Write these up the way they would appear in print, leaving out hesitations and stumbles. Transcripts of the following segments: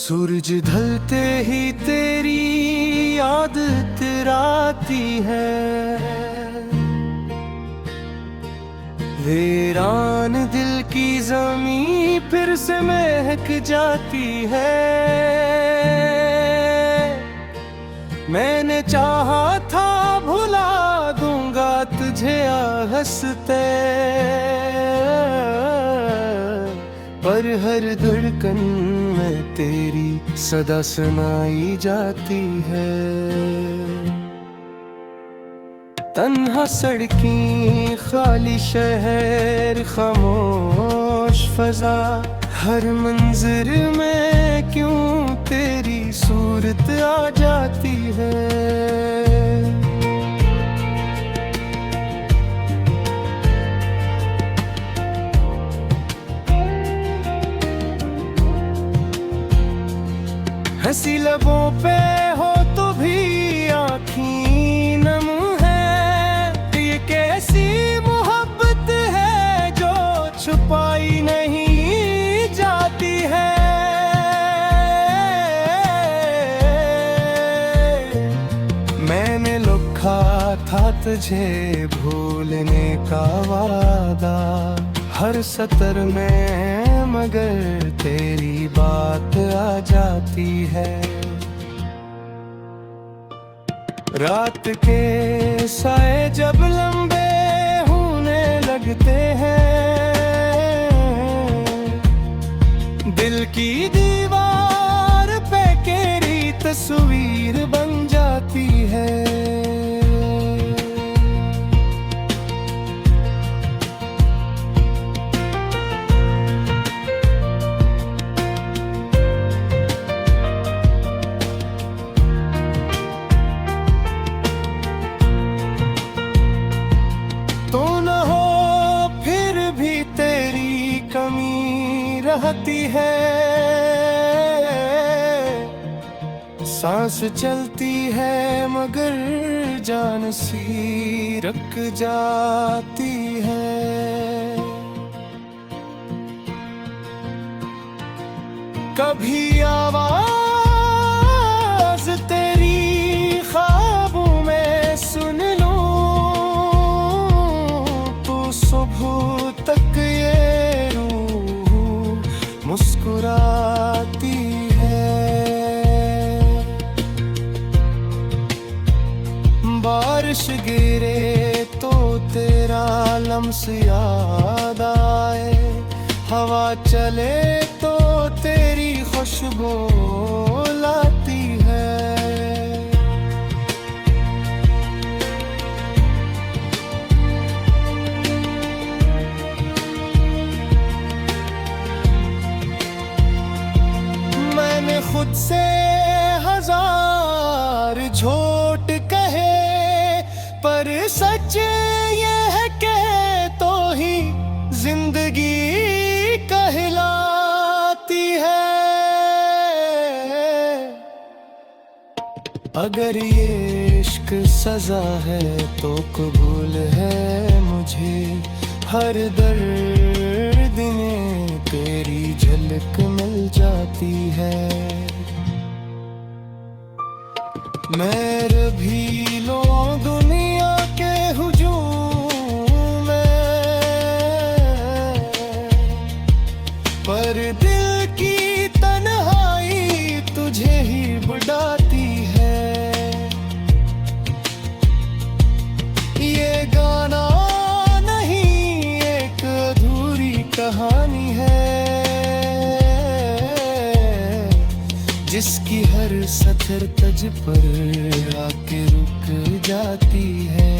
सूरज ढलते ही तेरी याद इतराती है। वीरान दिल की जमीं फिर से महक जाती है। मैंने चाहा था भुला दूंगा तुझे हंसते, पर हर धड़कन में तेरी सदा सुनाई जाती है। तन्हा सड़कें, खाली शहर, खामोश फजा, हर मंजर में क्यों तेरी सूरत आ जाती है। हंसी लबों पे हो तो भी आँखीं नम है। ये कैसी मोहब्बत है जो छुपाई नहीं जाती है। मैंने लिखा था तुझे भूलने का वादा हर सतर में, मगर तेरी बात आ जाती है। रात के साए जब लंबे होने लगते हैं, दिल की दीवार पे तेरी तस्वीर बन जाती है। रहती है सांस चलती है, मगर जान सी रुक जाती है। कभी आवाज तेरी ख्वाबों में सुन लूं तो सुबह तक ये मुस्कुराती है। बारिश गिरे तो तेरा लम्स याद आए, हवा चले तो तेरी खुशबू लाती है। खुद से हजार झूठ कहे, पर सच ये है कि तो ही जिंदगी कहलाती है। अगर ये इश्क सजा है तो कबूल है मुझे, हर दर्द में तेरी झलक मिल जाती है। मैं भी लो दुनिया के हुजूम में, पर दिल की तन्हाई तुझे ही बुलाती है। ये गाना नहीं एक अधूरी कहानी है, जिसकी हर सतर तज पर आके रुक जाती है।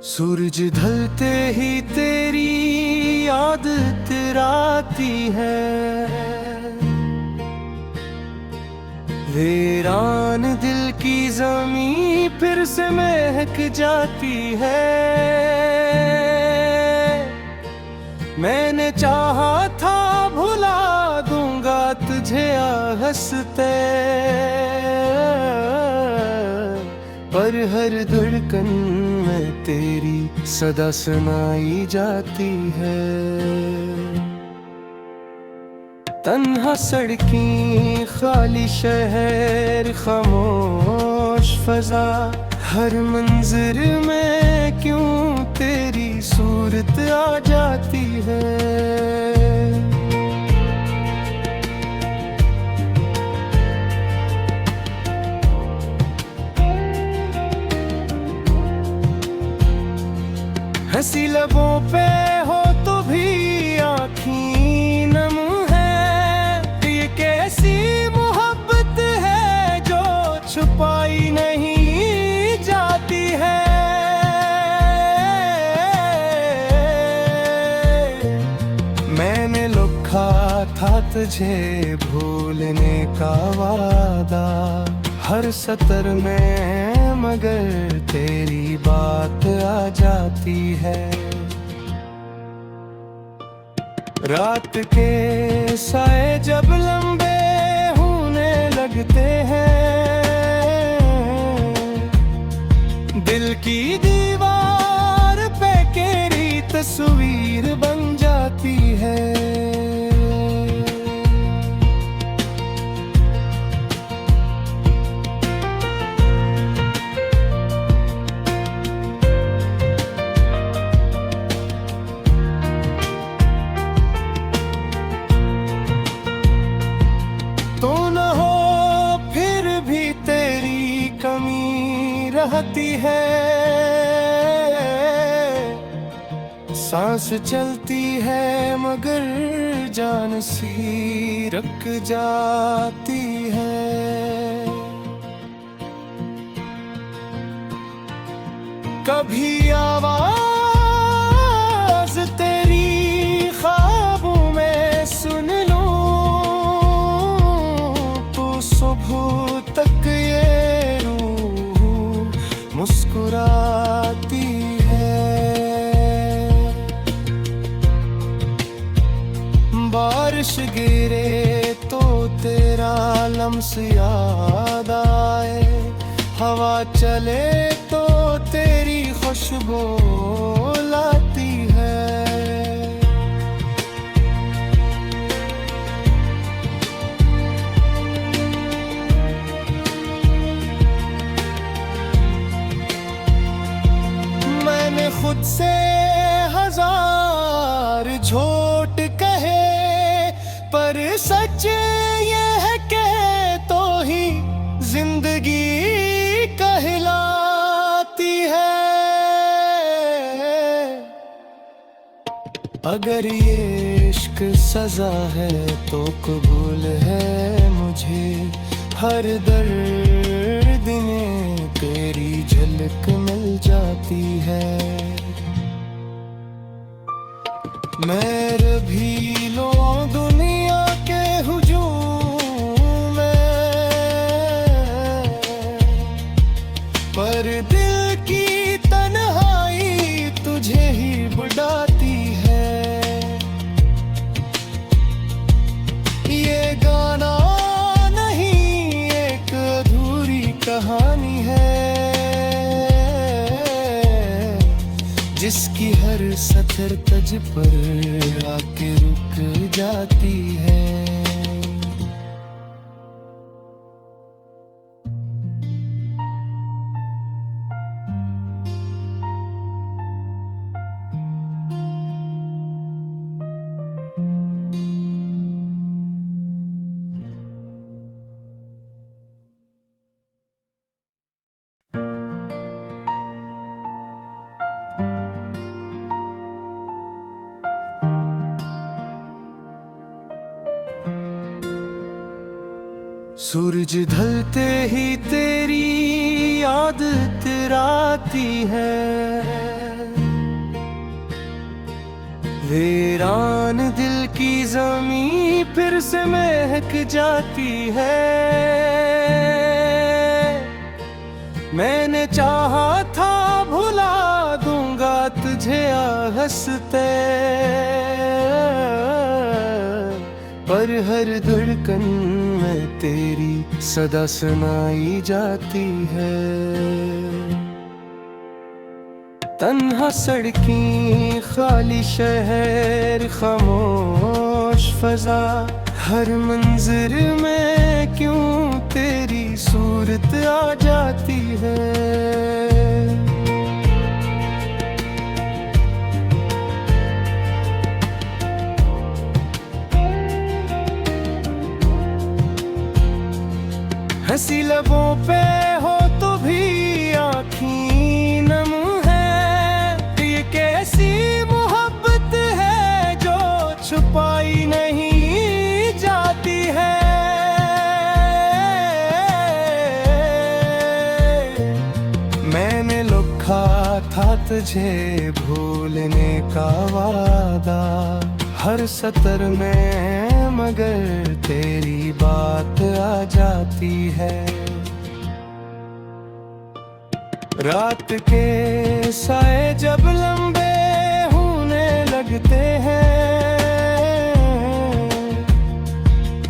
सूरज ढलते ही तेरी याद इतराती है। वीरान दिल की जमीं फिर से महक जाती है। मैंने चाहा था भुला दूंगा तुझे हंसते, पर हर धड़कन में तेरी सदा सुनाई जाती है। तन्हा सड़कें, खाली शहर, खामोश फजा, हर मंजर में क्यों तेरी सूरत आ जाती है। हंसी लबों पे हो तो भी आँखीं नम है। ये कैसी मोहब्बत है जो छुपाई नहीं जाती है। मैंने लिखा था तुझे भूलने का वादा हर सतर में, मगर तेरी बात आ जाती है। रात के साए जब लंबे होने लगते हैं, दिल की दीवार पे तेरी तस्वीर बन जाती है। तो न हो फिर भी तेरी कमी रहती है। सांस चलती है मगर जान सी रुक जाती है। कभी आवाज तेरी ख्वाबों में सुन लूं, सुबह तक ये रूह मुस्कुराती है। बारिश गिरे तो तेरा लम्स याद आए, हवा चले तो तेरी खुशबू लाती है। खुद से हजार झूठ कहे, पर सच ये है कि तो ही जिंदगी कहलाती है। अगर ये इश्क सजा है तो कबूल है मुझे, हर दर्द में तेरी झलक मिल जाती है। मैं भी लो दुनिया के हुजूम में, पर दिल की तन्हाई तुझे ही बुलाती है। ये गाना नहीं एक अधूरी कहानी है, जिसकी हर सतर तज पर आके रुक जाती है। सूरज ढलते ही तेरी याद इतराती है। वीरान दिल की जमीं फिर से महक जाती है। चाहा था भुला दूंगा तुझे हंसते, पर हर धड़कन में तेरी सदा सुनाई जाती है। तन्हा सड़कें, खाली शहर, खामोश फजा, हर मंजर में क्यों तेरी सूरत आ जाती है। हंसी लबों पे हो तो भी आँखीं नम है, ये कैसी मोहब्बत है जो छुपाई नहीं जाती है। मैंने लिखा था तुझे भूलने का वादा हर सतर में, मगर तेरी बात आ जाती है। रात के साए जब लंबे होने लगते हैं,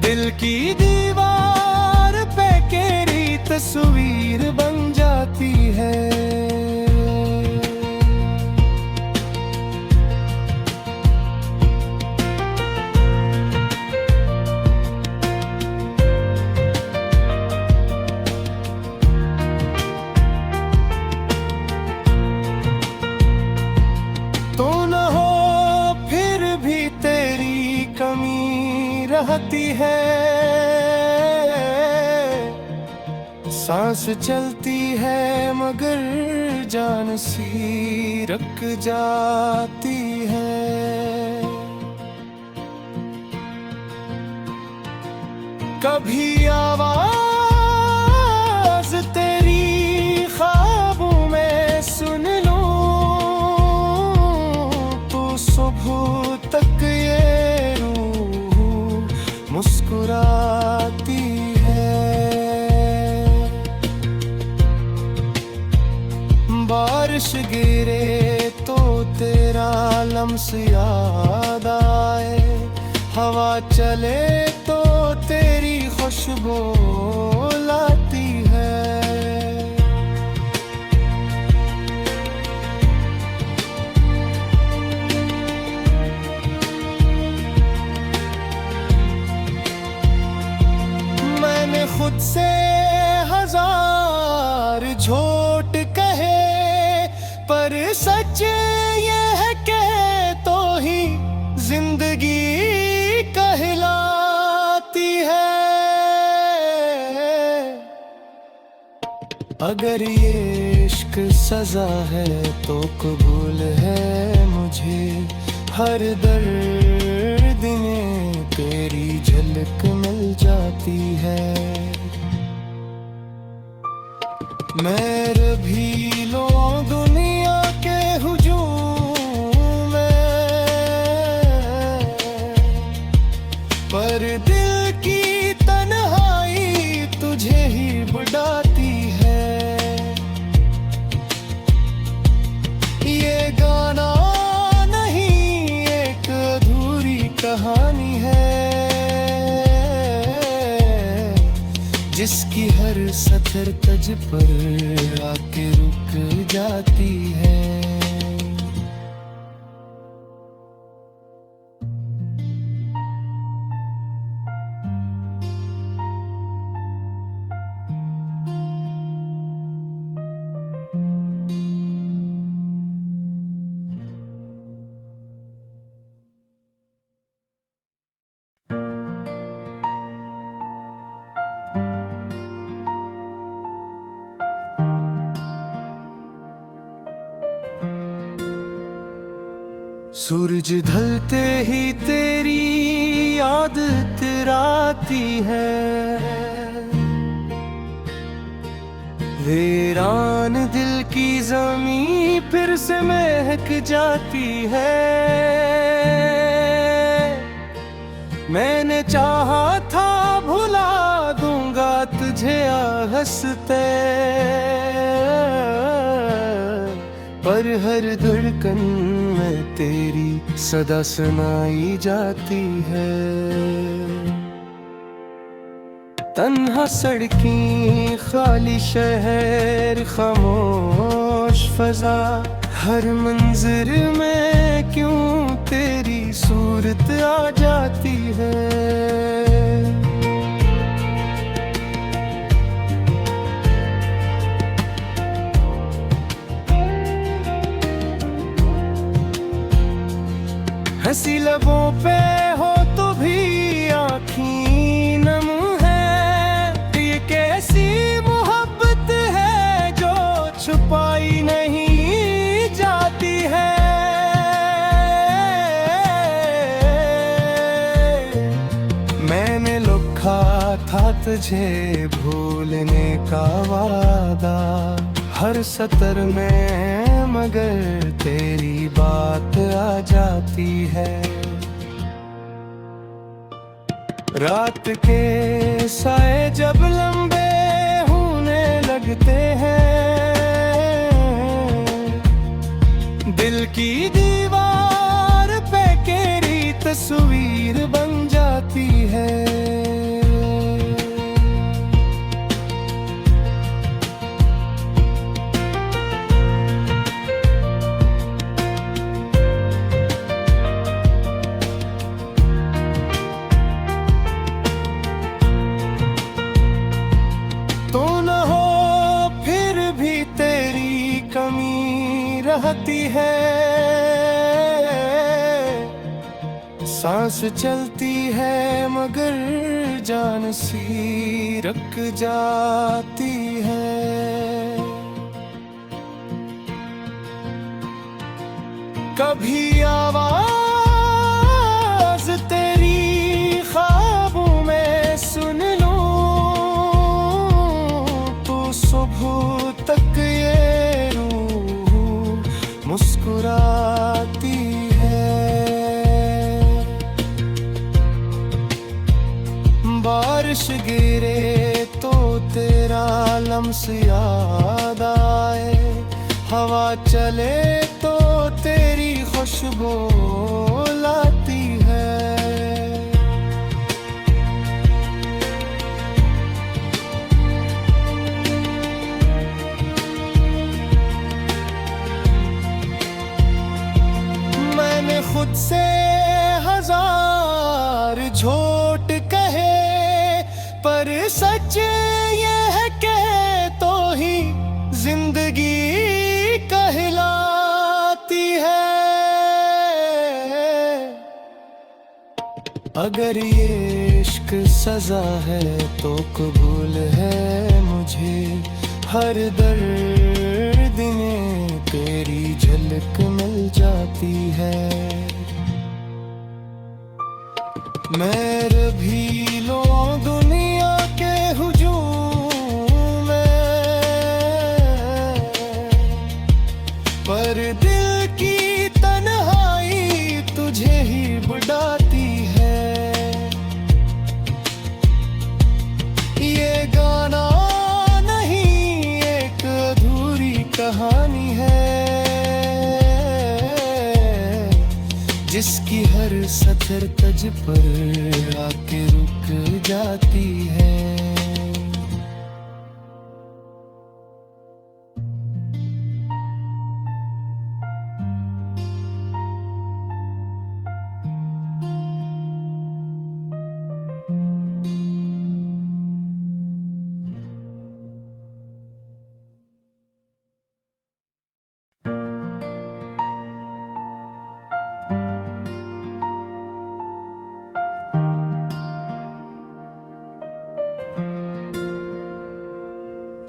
दिल की दीवार पे तेरी तस्वीर बन जाती है। रहती है सांस चलती है, मगर जान सी रुक जाती है। कभी आवाज तेरी ख्वाबों में सुन लूं, तो सुबह तक ये मुस्कुराती है। बारिश गिरे तो तेरा लम्स याद आए, हवा चले तो तेरी खुशबू लाती है। खुद से हजार झूठ कहे, पर सच ये है कि तो ही जिंदगी कहलाती है। अगर ये इश्क सजा है तो कबूल है मुझे, हर दर्द में तेरी झलक मिल जाती है। मैं भी लो दुनिया के हुजूम में, पर दिल की तन्हाई तुझे ही बुलाती है। ये गाना नहीं एक अधूरी कहानी है, जिसकी हर सतर तज पर आके रुक जाती है। सूरज ढलते ही तेरी याद तिराती है, वीरान दिल की ज़मीं फिर से महक जाती है। मैंने चाहा था भुला दूंगा तुझे तुझे हंसते, पर हर धड़कन में तेरी सदा सुनाई जाती है। तन्हा सड़कें, खाली शहर, खामोश फजा, हर मंजर में क्यों तेरी सूरत आ जाती है। हंसी लबों पे हो तो भी आँखीं नम है, ये कैसी मोहब्बत है जो छुपाई नहीं जाती है। मैंने लिखा था तुझे भूलने का वादा, हर सतर में मगर तेरी बात आ जाती है। रात के साए जब लंबे होने लगते हैं, दिल की दीवार पे तेरी तस्वीर बन जाती है। तो न हो फिर भी तेरी कमी रहती है, सांस चलती है मगर जान सी रुक जाती है। कभी आवाज तेरी ख्वाबों में सुन सुबह तक ये रूह मुस्कुराती है। बारिश गिरे तो तेरा लम्स याद आए, हवा चले तो तेरी खुशबू लाती है। खुद से हजार झूठ कहे, पर सच ये है कहे तो ही जिंदगी कहलाती है। अगर ये इश्क सजा है तो कबूल है मुझे, हर दर्द में तेरी झलक मिल जाती है। मैं भी लो दुनिया के हुजूम में, पर दिल की तन्हाई तुझे ही बुलाती है। ये गाना नहीं एक अधूरी कहानी है, जिसकी हर सतर तज पर आके रुक जाती है।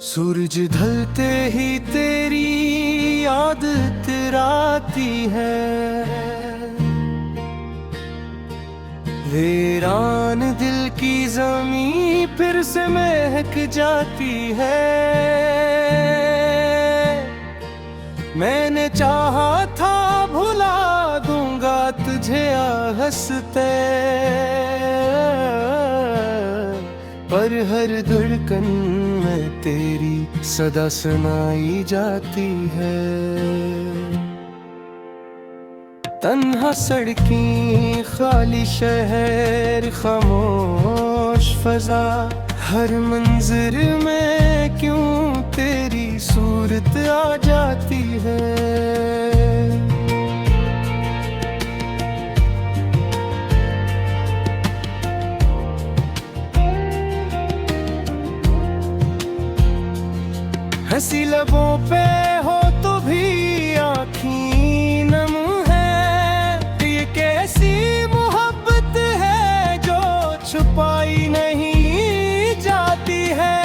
सूरज ढलते ही तेरी याद इतराती है, वीरान दिल की ज़मीं फिर से महक जाती है। मैंने चाहा था भुला दूंगा तुझे हंसते, पर हर धड़कन में तेरी सदा सुनाई जाती है। तन्हा सड़कें, खाली शहर, खामोश फजा, हर मंजर में क्यों तेरी सूरत आ जाती है। हंसी लबों पे हो तो भी आँखीं नम है। ये कैसी मोहब्बत है जो छुपाई नहीं जाती है।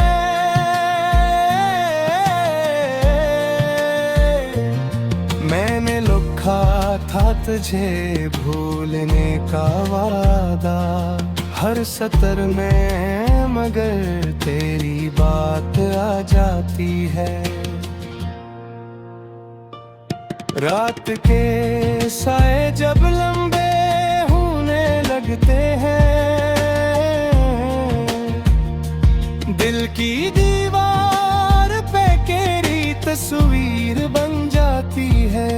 मैंने लिखा था तुझे भूलने का वादा हर सतर में, मगर तेरी बात आ जाती है। रात के साए जब लंबे होने लगते हैं, दिल की दीवार पे तेरी तस्वीर बन जाती है।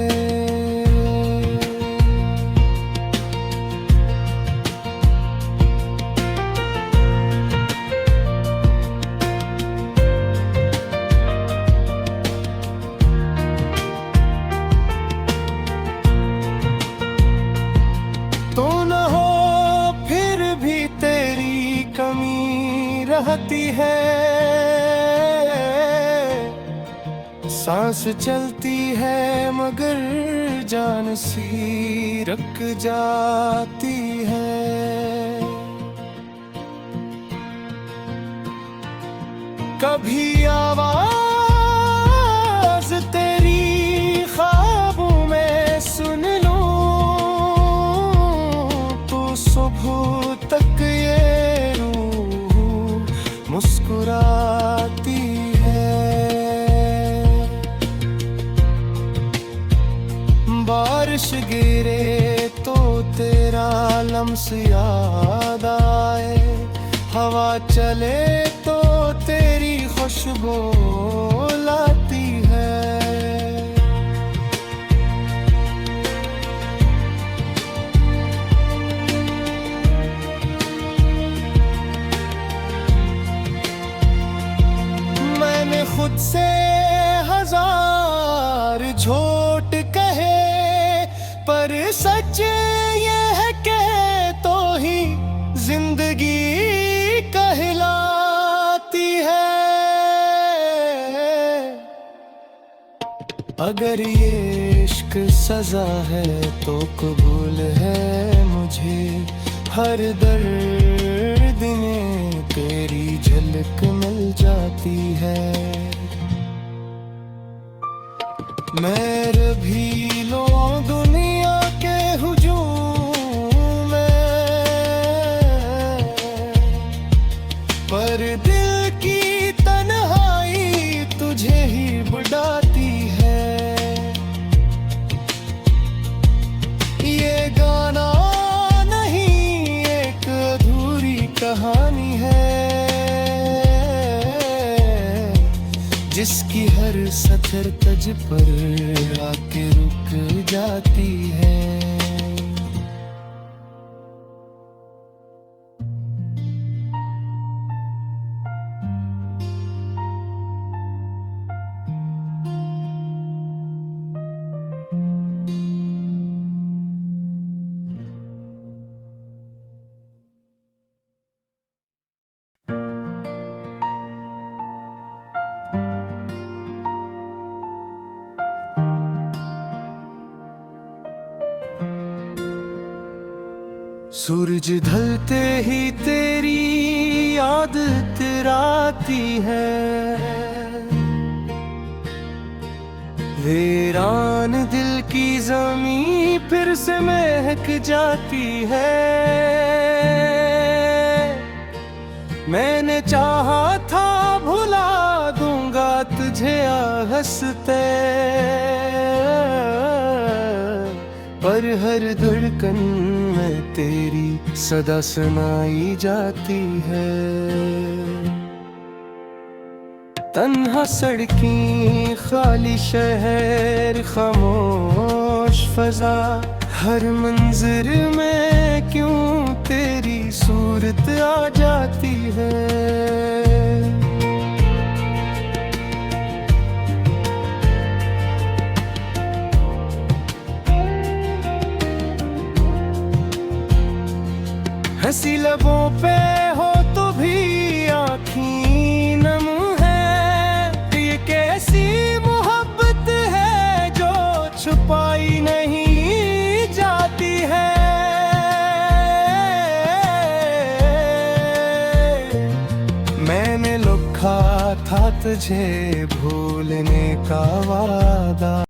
तो न हो फिर भी तेरी कमी रहती है। सांस चलती है मगर जान सी रुक जाती है। कभी आवाज तेरी ख्वाबों में सुन लूं तो सुबह तक ये रूह मुस्कुराती है। बारिश गिरे तो तेरा लम्स याद आए, हवा चले तो तेरी खुशबू लाती है। मैंने खुद से हजार झूठ कहे, पर सच ये है कि तो ही जिंदगी कहलाती है। अगर ये इश्क सजा है तो कबूल है मुझे, हर दर्द में तेरी झलक मिल जाती है। मैं भी लो दुनिया के हुजूम में, पर दिल की तन्हाई तुझे ही बुलाती है। ये गाना नहीं एक अधूरी कहानी है, जिसकी हर सतर तज पर आके रुक जाती है। सूरज ढलते ही तेरी याद तेराती है, वीरान दिल की जमीं फिर से महक जाती है। मैंने चाहा था भुला दूंगा तुझे हंसते, पर हर धड़कन में तेरी सदा सुनाई जाती है। तन्हा सड़कें, खाली शहर, खामोश फजा, हर मंजर में क्यों तेरी सूरत आ जाती है। हंसी लबों पे हो तो भी आँखीं नम है। ये कैसी मोहब्बत है जो छुपाई नहीं जाती है। मैंने लिखा था तुझे भूलने का वादा।